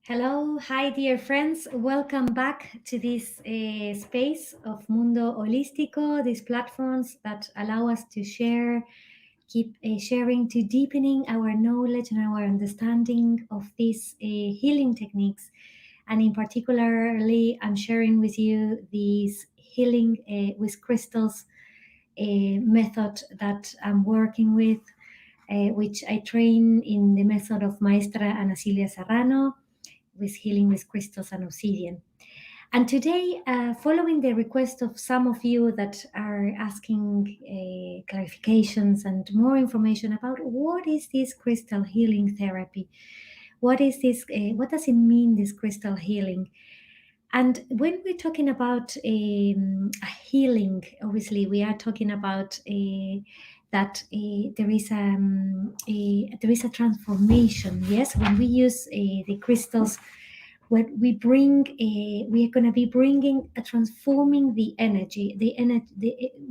Hello, hi, dear friends. Welcome back to this space of Mundo Holístico, these platforms that allow us to share, keep sharing, to deepening our knowledge and our understanding of these healing techniques. And in particularly, I'm sharing with you these healing with crystals method that I'm working with, which I train in the method of Maestra Ana Silvia Serrano with healing with crystals and obsidian. And today, following the request of some of you that are asking clarifications and more information about what is this crystal healing therapy, what is this, what does it mean, this crystal healing? And when we're talking about a healing, obviously we are talking about that there is a transformation. Yes, when we use the crystals, what we bring, we are going to be bringing, transforming the energy,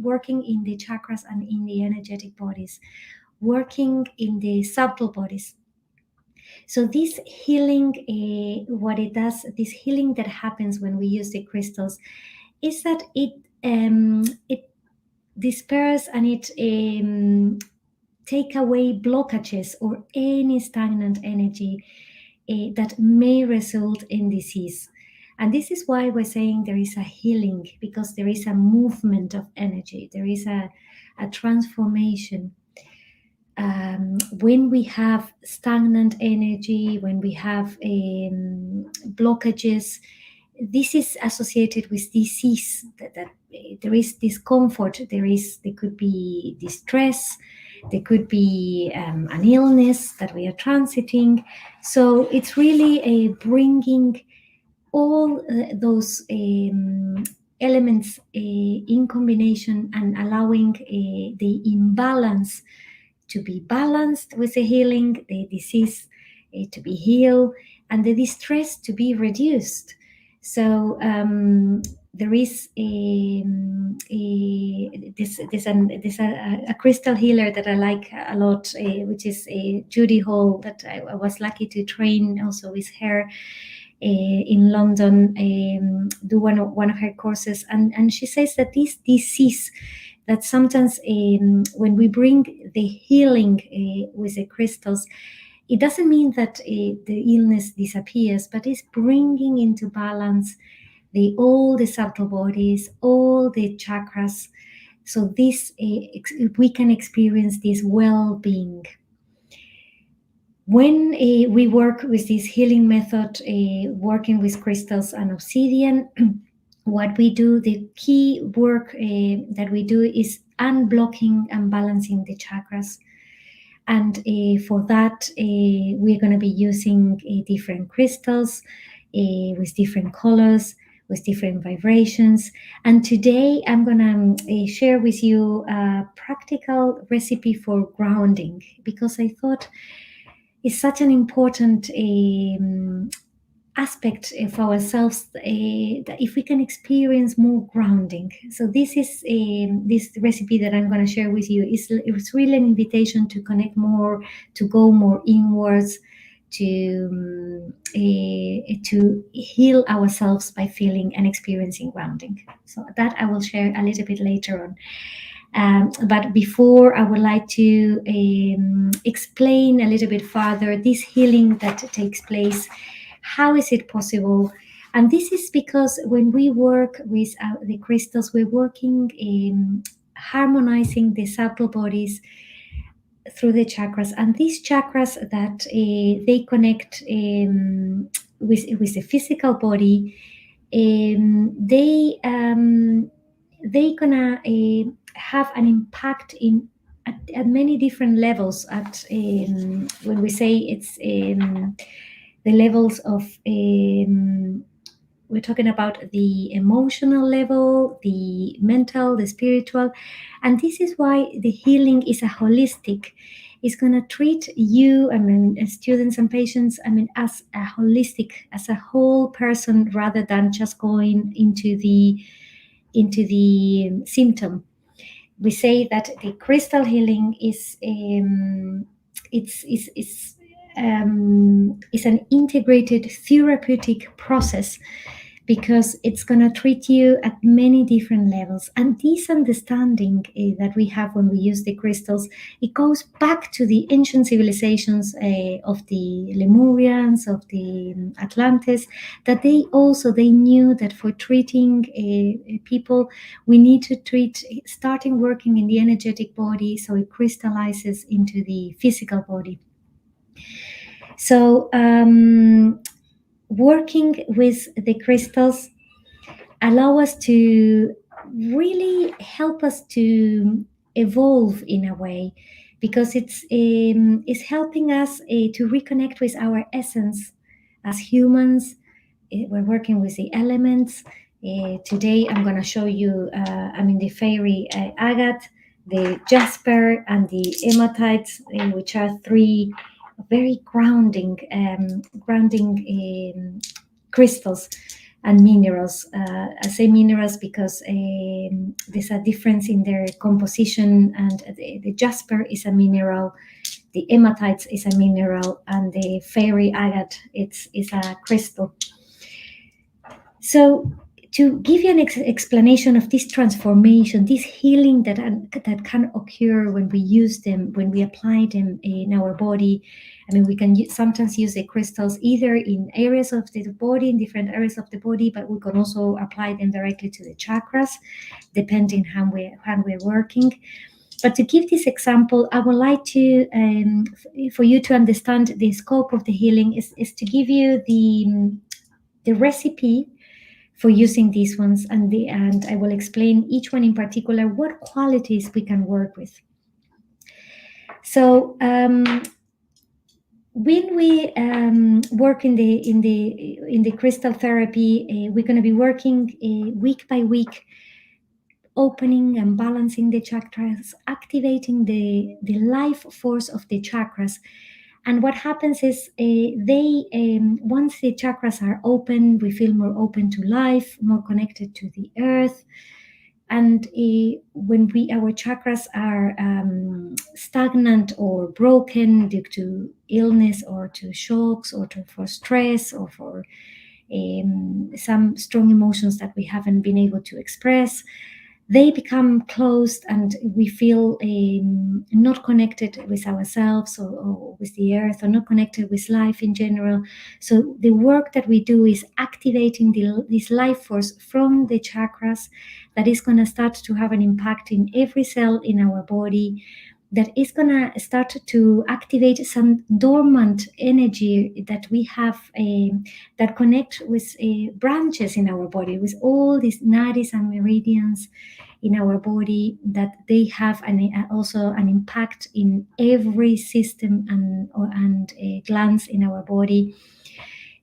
working in the chakras and in the energetic bodies, working in the subtle bodies. So this healing, what it does, this healing that happens when we use the crystals, is that it disperses and it take away blockages or any stagnant energy that may result in disease. And this is why we're saying there is a healing, because there is a movement of energy, there is a transformation. When we have stagnant energy, when we have blockages, this is associated with disease. That there is discomfort. There could be distress. There could be an illness that we are transiting. So it's really bringing all those elements in combination and allowing the imbalance to be balanced with the healing, the disease to be healed, and the distress to be reduced. So there is a crystal healer that I like a lot, which is Judy Hall, that I was lucky to train also with her in London, do one of her courses, and she says that this disease, that sometimes when we bring the healing with the crystals, it doesn't mean that the illness disappears, but it's bringing into balance all the subtle bodies, all the chakras, so this we can experience this well-being. When we work with this healing method, working with crystals and obsidian, what we do, the key work that we do is unblocking and balancing the chakras. And for that, we're going to be using different crystals with different colors, with different vibrations. And today I'm going to share with you a practical recipe for grounding, because I thought it's such an important aspect of ourselves, that if we can experience more grounding. So this is this recipe that I'm going to share with you it's really an invitation to connect more, to go more inwards, to heal ourselves by feeling and experiencing grounding. So that I will share a little bit later on. But before, I would like to explain a little bit further this healing that takes place. How is it possible? And this is because when we work with the crystals, we're working harmonizing the subtle bodies through the chakras. And these chakras that they connect with the physical body, they gonna have an impact at many different levels. At when we say it's the levels of we're talking about the emotional level, the mental, the spiritual, and this is why the healing is a holistic. It's going to treat you, as students and patients, as a holistic, as a whole person, rather than just going into the symptom. We say that the crystal healing is it's is an integrated therapeutic process, because it's going to treat you at many different levels. And this understanding that we have when we use the crystals, it goes back to the ancient civilizations of the Lemurians, of the Atlantis, that they knew that for treating people, we need to treat, starting working in the energetic body, so it crystallizes into the physical body. So working with the crystals allow us to really help us to evolve in a way, because it's helping us to reconnect with our essence as humans. We're working with the elements. Today I'm going to show you the fairy agate, the jasper, and the hematites, which are three very grounding crystals and minerals. I say minerals because there's a difference in their composition, and the jasper is a mineral, the hematites is a mineral, and the fairy agate is a crystal. So to give you an explanation of this transformation, this healing that can occur when we use them, when we apply them in our body. We can sometimes use the crystals either in areas of the body, in different areas of the body, but we can also apply them directly to the chakras, depending how we're working. But to give this example, I would like to, for you to understand the scope of the healing, is to give you the recipe for using these ones, and I will explain each one in particular what qualities we can work with. So when we work in the crystal therapy, we're going to be working week by week, opening and balancing the chakras, activating the life force of the chakras. And what happens is once the chakras are open, we feel more open to life, more connected to the earth. And when our chakras are stagnant or broken due to illness or to shocks or for stress or for some strong emotions that we haven't been able to express, they become closed, and we feel not connected with ourselves or with the earth, or not connected with life in general. So the work that we do is activating this life force from the chakras, that is going to start to have an impact in every cell in our body, that is going to start to activate some dormant energy that we have that connect with branches in our body, with all these nadis and meridians in our body, that they have also an impact in every system and glands in our body.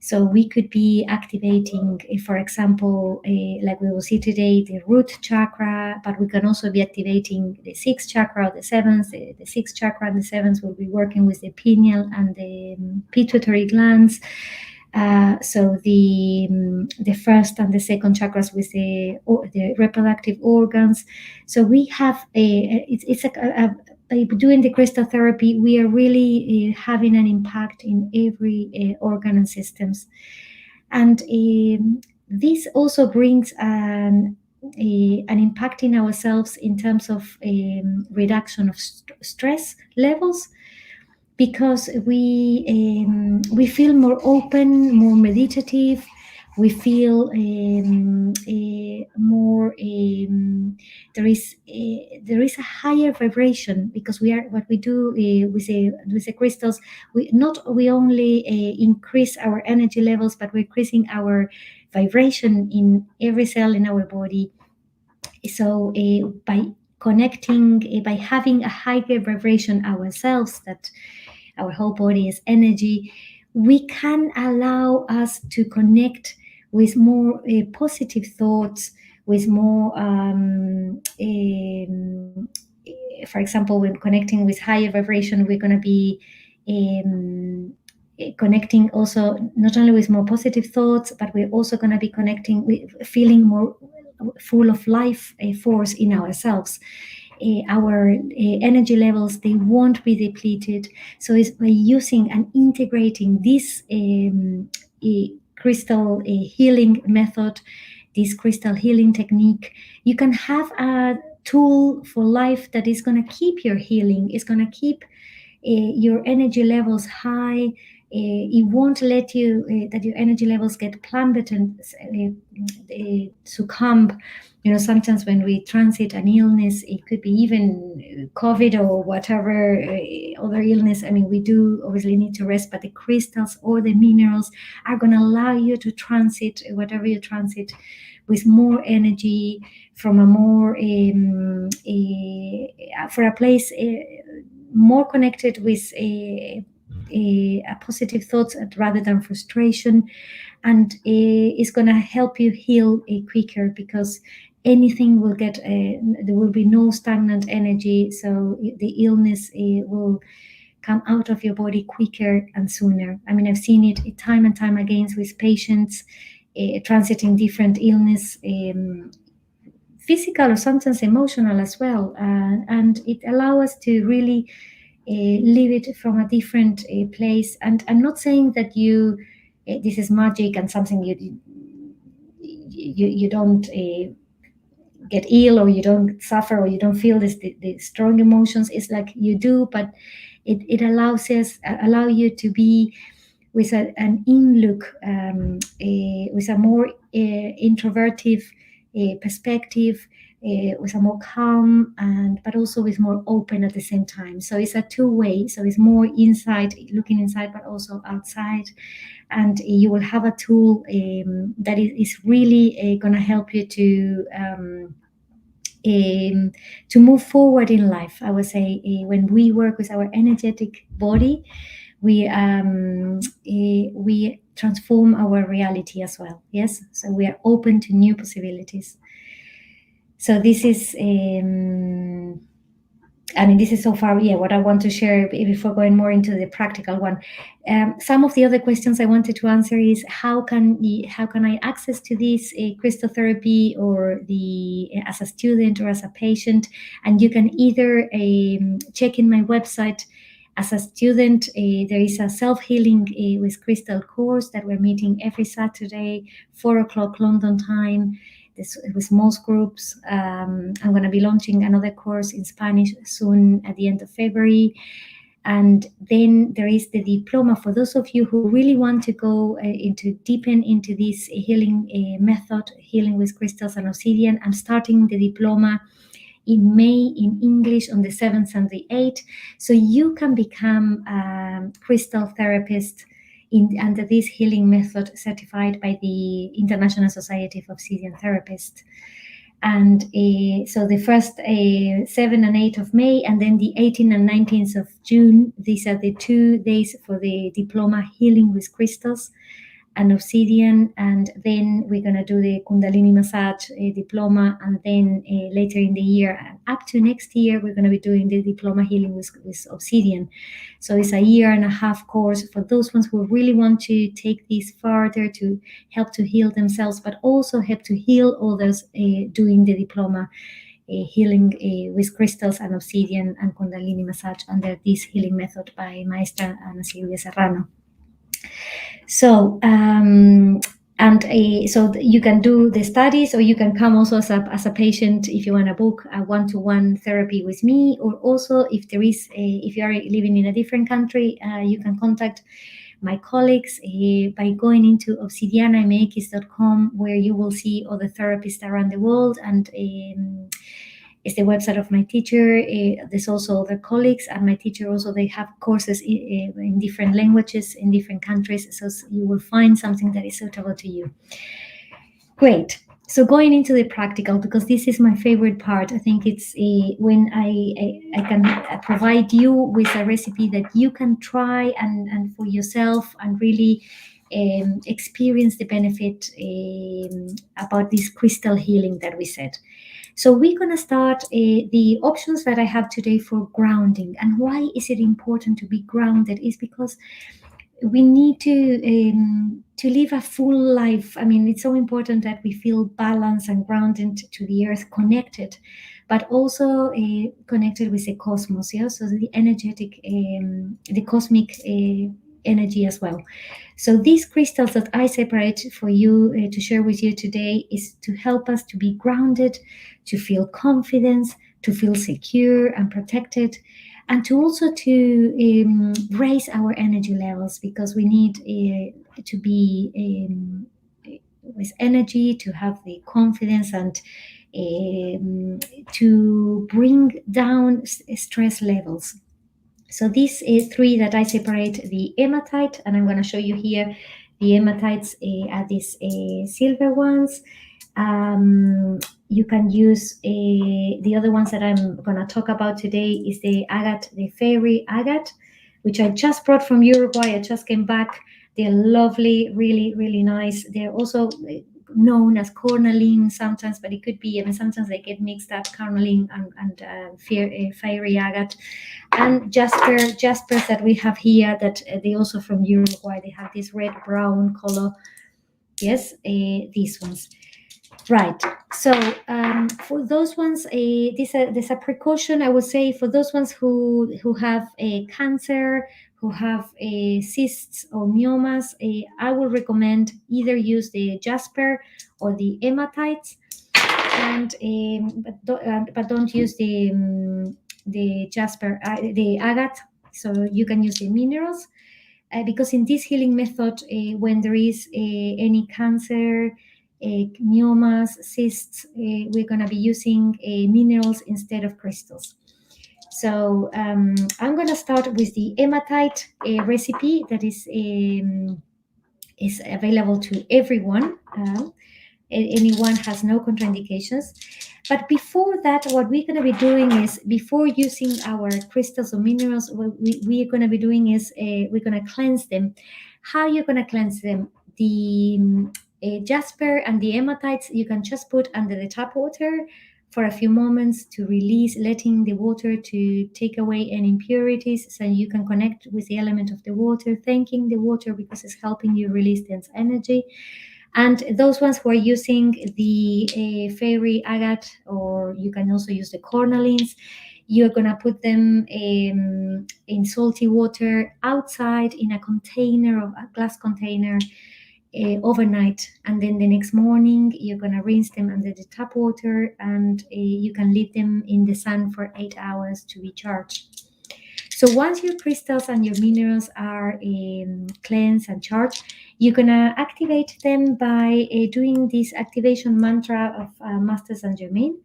So we could be activating, for example, like we will see today, the root chakra, but we can also be activating the sixth chakra, or the seventh. The sixth chakra and the seventh will be working with the pineal and the pituitary glands. So the first and the second chakras with the reproductive organs. So we have by doing the crystal therapy, we are really having an impact in every organ and systems. And this also brings an impact in ourselves in terms of reduction of stress levels, because we feel more open, more meditative. We feel more. There is a higher vibration, because what we do with the crystals. We only increase our energy levels, but we're increasing our vibration in every cell in our body. So by connecting, by having a higher vibration ourselves, that our whole body is energy, we can allow us to connect with more positive thoughts, with more, for example, when connecting with higher vibration, we're going to be connecting also not only with more positive thoughts, but we're also going to be connecting with feeling more full of life force in ourselves. our energy levels, they won't be depleted. So it's by using and integrating this crystal healing method, this crystal healing technique, you can have a tool for life that is going to keep your healing, is going to keep your energy levels high. It won't let you that your energy levels get plummeted and succumb. You know, sometimes when we transit an illness, it could be even COVID or whatever other illness. I mean, we do obviously need to rest, but the crystals or the minerals are going to allow you to transit whatever you transit with more energy, from a more for a place more connected with a positive thoughts rather than frustration, and it's going to help you heal quicker, because anything will get there will be no stagnant energy, so the illness will come out of your body quicker and sooner. I mean, I've seen it time and time again with patients transiting different illness, physical or sometimes emotional as well, and it allows us to really live it from a different place. And I'm not saying that you this is magic and something you don't get ill, or you don't suffer, or you don't feel the strong emotions. It's like you do, but it allow you to be with an in look, with a more introvertive perspective, with a more calm, and but also with more open at the same time. So it's a two-way. So it's more inside, looking inside, but also outside. And you will have a tool that is really going to help you to move forward in life. I would say when we work with our energetic body, we transform our reality as well. Yes, so we are open to new possibilities. So this is I mean, this is so far, what I want to share before going more into the practical one. Some of the other questions I wanted to answer is how can I access to this crystal therapy, or as a student or as a patient? And you can either check in my website. As a student, there is a self-healing with crystal course that we're meeting every Saturday, 4:00 London time. This with most groups. I'm going to be launching another course in Spanish soon at the end of February. And then there is the diploma for those of you who really want to go deepen into this healing method, healing with crystals and obsidian. I'm starting the diploma in May in English on the 7th and the 8th. So you can become a crystal therapist under this healing method, certified by the International Society of Obsidian Therapists. And so the first 7 and 8 of May, and then the 18th and 19th of June, these are the 2 days for the diploma, healing with crystals and obsidian. And then we're going to do the Kundalini massage diploma, and then later in the year, up to next year, we're going to be doing the diploma healing with obsidian. So it's a 1.5-year course for those ones who really want to take this further, to help to heal themselves, but also help to heal others doing the diploma healing with crystals and obsidian and Kundalini massage under this healing method by Maestra Ana Silvia Serrano. So so you can do the studies, or you can come also as a patient if you want to book a one-to-one therapy with me. Or also, if if you are living in a different country, you can contact my colleagues by going into obsidianamx.com, where you will see all the therapists around the world, and it's the website of my teacher. There's also other colleagues, and my teacher also, they have courses in different languages in different countries, so you will find something that is suitable to you. Great. So going into the practical, because this is my favorite part. I think it's when I can provide you with a recipe that you can try and for yourself, and really experience the benefit about this crystal healing that we said. So we're going to start the options that I have today for grounding. And why is it important to be grounded? Is because we need to to live a full life. I mean, it's so important that we feel balanced and grounded to the earth, connected, but also connected with the cosmos. Yeah, so the energetic, the cosmic energy as well. So these crystals that I separate for you to share with you today is to help us to be grounded, to feel confidence, to feel secure and protected, and to also to raise our energy levels, because we need to be with energy, to have the confidence, and to bring down stress levels. So these three that I separate: the hematite, and I'm going to show you here the hematites are these silver ones. You can use the other ones that I'm going to talk about today is the agate, the fairy agate, which I just brought from Uruguay. I just came back. They're lovely, really, really nice. They're also known as cornaline sometimes, but it could be, I mean, sometimes they get mixed up, cornaline and fairy agate. And jaspers that we have here, that they also from Uruguay, they have this red brown color. Yes, these ones. Right. So for those ones, there's a precaution I would say for those ones who have a cancer, who have cysts or myomas. I would recommend either use the jasper or the hematites, and but don't use the jasper, the agate. So you can use the minerals, because in this healing method, when there is any cancer, myomas, cysts, we're going to be using minerals instead of crystals. So I'm going to start with the hematite recipe that is available to everyone. Anyone has no contraindications. But before that, what we're going to be doing is, before using our crystals or minerals, what we're going to be doing is we're going to cleanse them. How you're going to cleanse them? The jasper and the hematites, you can just put under the tap water for a few moments to release, letting the water to take away any impurities, so you can connect with the element of the water, thanking the water because it's helping you release dense energy. And those ones who are using the fairy agate, or you can also use the cornalines, you're going to put them in salty water outside in a container, of a glass container, overnight. And then the next morning, you're going to rinse them under the tap water, and you can leave them in the sun for 8 hours to be charged. So once your crystals and your minerals are cleansed and charged, you're going to activate them by doing this activation mantra of Master Saint Germain,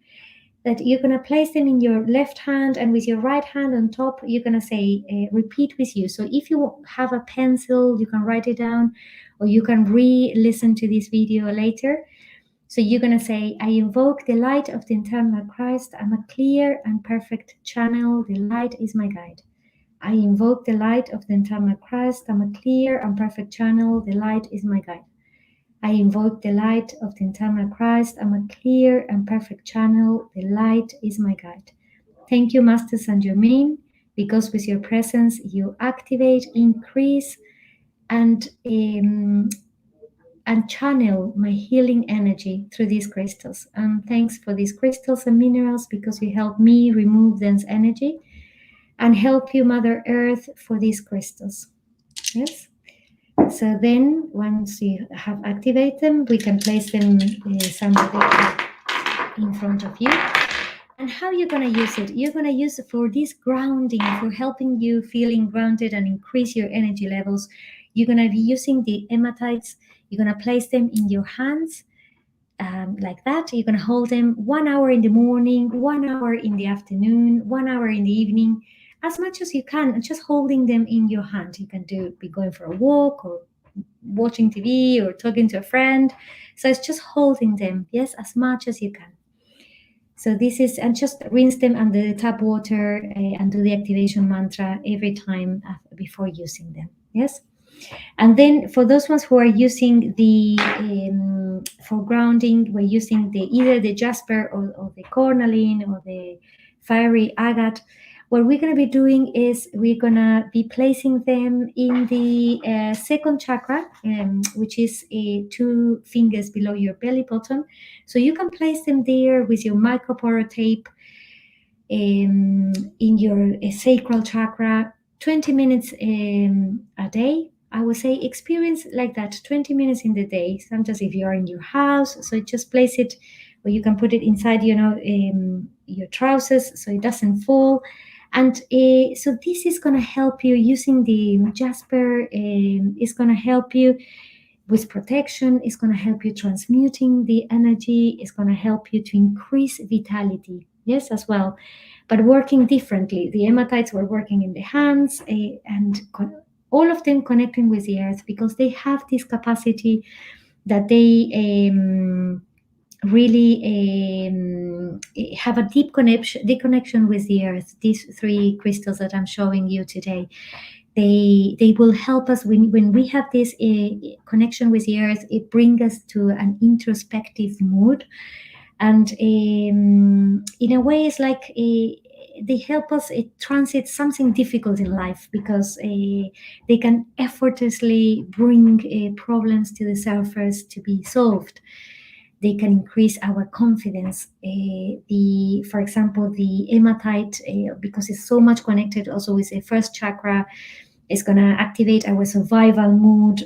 that you're going to place them in your left hand, and with your right hand on top, you're going to say, repeat with you. So if you have a pencil, you can write it down, or you can re-listen to this video later. So you're going to say, I invoke the light of the eternal Christ. I'm a clear and perfect channel. The light is my guide. I invoke the light of the eternal Christ. I'm a clear and perfect channel. The light is my guide. I invoke the light of the eternal Christ. I'm a clear and perfect channel. The light is my guide. Thank you, Master Saint Germain, because with your presence you activate, increase, and channel my healing energy through these crystals. And thanks for these crystals and minerals, because you help me remove dense energy, and help you, Mother Earth, for these crystals. Yes. So then, once you have activated them, we can place them somewhere in front of you. And how you're going to use it? You're going to use it for this grounding, for helping you feeling grounded and increase your energy levels. You're going to be using the hematites. You're going to place them in your hands, like that. You're going to hold them 1 hour in the morning, 1 hour in the afternoon, 1 hour in the evening, as much as you can, and just holding them in your hand. You can be going for a walk, or watching TV, or talking to a friend. So it's just holding them, yes, as much as you can. So this is, and just rinse them under the tap water and do the activation mantra every time before using them, yes. And then for those ones who are using the for grounding, we're using either the jasper or the cornaline or the fiery agate. What we're going to be doing is we're going to be placing them in the second chakra, which is 2 fingers below your belly button. So you can place them there with your micropore tape in your sacral chakra, 20 minutes a day. I would say experience like that, 20 minutes in the day. Sometimes if you're in your house, so just place it, or you can put it inside, your trousers so it doesn't fall. And so this is going to help you using the Jasper. It's going to help you with protection. It's going to help you transmuting the energy. It's going to help you to increase vitality. Yes, as well, but working differently. The hematites were working in the hands and all of them connecting with the earth because they have this capacity that they really have a deep connection with the earth. These 3 crystals that I'm showing you today, they will help us when we have this connection with the earth. It brings us to an introspective mood, and in a way it's like they help us transit something difficult in life because they can effortlessly bring problems to the surface to be solved. They can increase our confidence. For example, the hematite, because it's so much connected also with the first chakra, is going to activate our survival mood.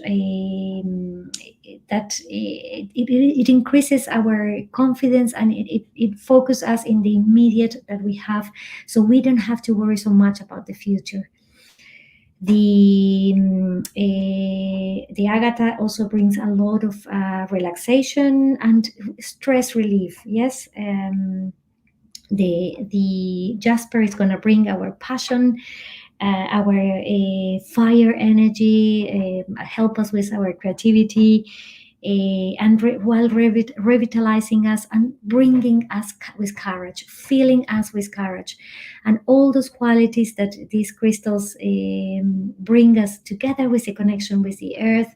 It increases our confidence, and it focuses us in the immediate that we have, so we don't have to worry so much about the future. The Agata also brings a lot of relaxation and stress relief. Yes, the Jasper is going to bring our passion, our fire energy, help us with our creativity, and while revitalizing us and bringing us with courage, filling us with courage, and all those qualities that these crystals bring us together with the connection with the earth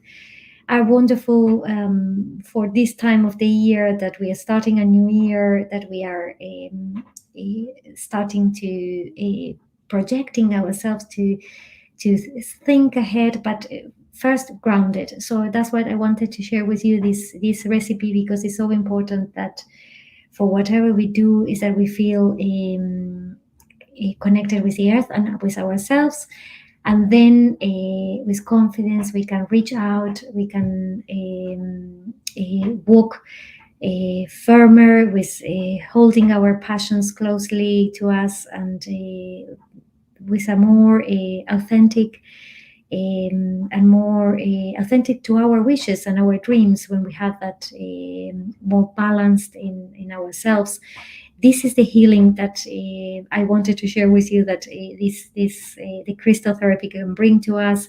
are wonderful for this time of the year, that we are starting a new year, that we are starting to projecting ourselves to think ahead, but first grounded. So that's what I wanted to share with you, this recipe, because it's so important that for whatever we do is that we feel connected with the earth and with ourselves, and then with confidence we can reach out, we can walk firmer with holding our passions closely to us, and with a more authentic and more authentic to our wishes and our dreams. When we have that more balanced in ourselves, this is the healing that I wanted to share with you, that the crystal therapy can bring to us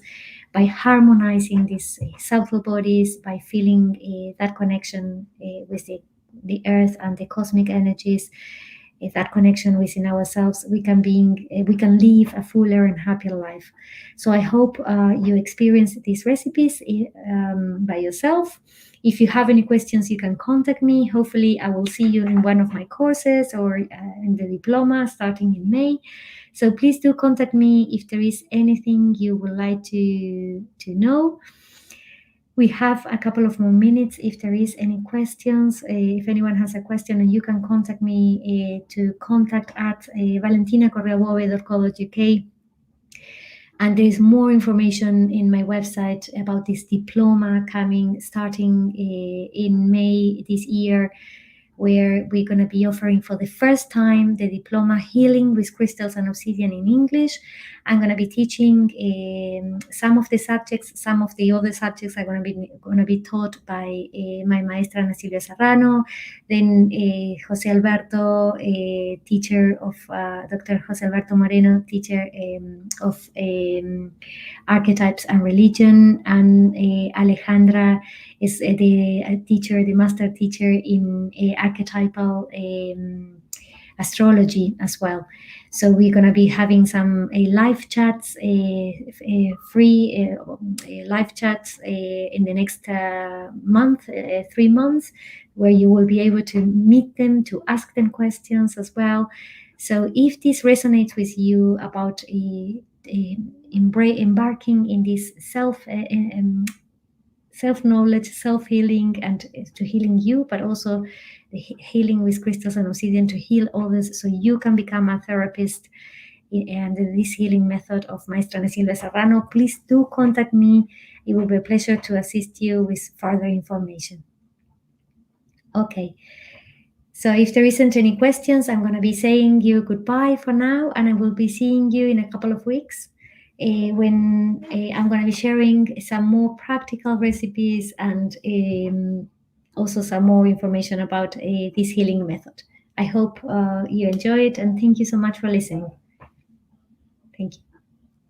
by harmonizing these subtle bodies, by feeling that connection with the earth and the cosmic energies. That connection within ourselves, we can live a fuller and happier life. So I hope you experience these recipes by yourself. If you have any questions, you can contact me. Hopefully I will see you in one of my courses or in the diploma starting in May. So please do contact me if there is anything you would like to know. We have a couple of more minutes if there is any questions. If anyone has a question, and you can contact me to contact at valentinacorreabove.co.uk. And there is more information in my website about this diploma starting in May this year, where we're going to be offering for the first time the diploma Healing with Crystals and Obsidian in English. I'm going to be teaching some of the subjects. Some of the other subjects are going to be taught by my maestra Ana Silvia Serrano, then Jose Alberto, teacher of Dr. Jose Alberto Moreno, teacher of archetypes and religion, and Alejandra is the master teacher in archetypal astrology as well. So we're going to be having some live chats, free live chats in the next month, 3 months, where you will be able to meet them, to ask them questions as well. So if this resonates with you about embarking in this self-knowledge, self-healing, and to healing you, but also the healing with crystals and obsidian to heal others so you can become a therapist and this healing method of Maestra Ana Silvia Serrano, please do contact me. It will be a pleasure to assist you with further information. Okay. So if there isn't any questions, I'm going to be saying you goodbye for now, and I will be seeing you in a couple of weeks when I'm going to be sharing some more practical recipes and also some more information about this healing method. I hope you enjoy it, and thank you so much for listening. Thank you.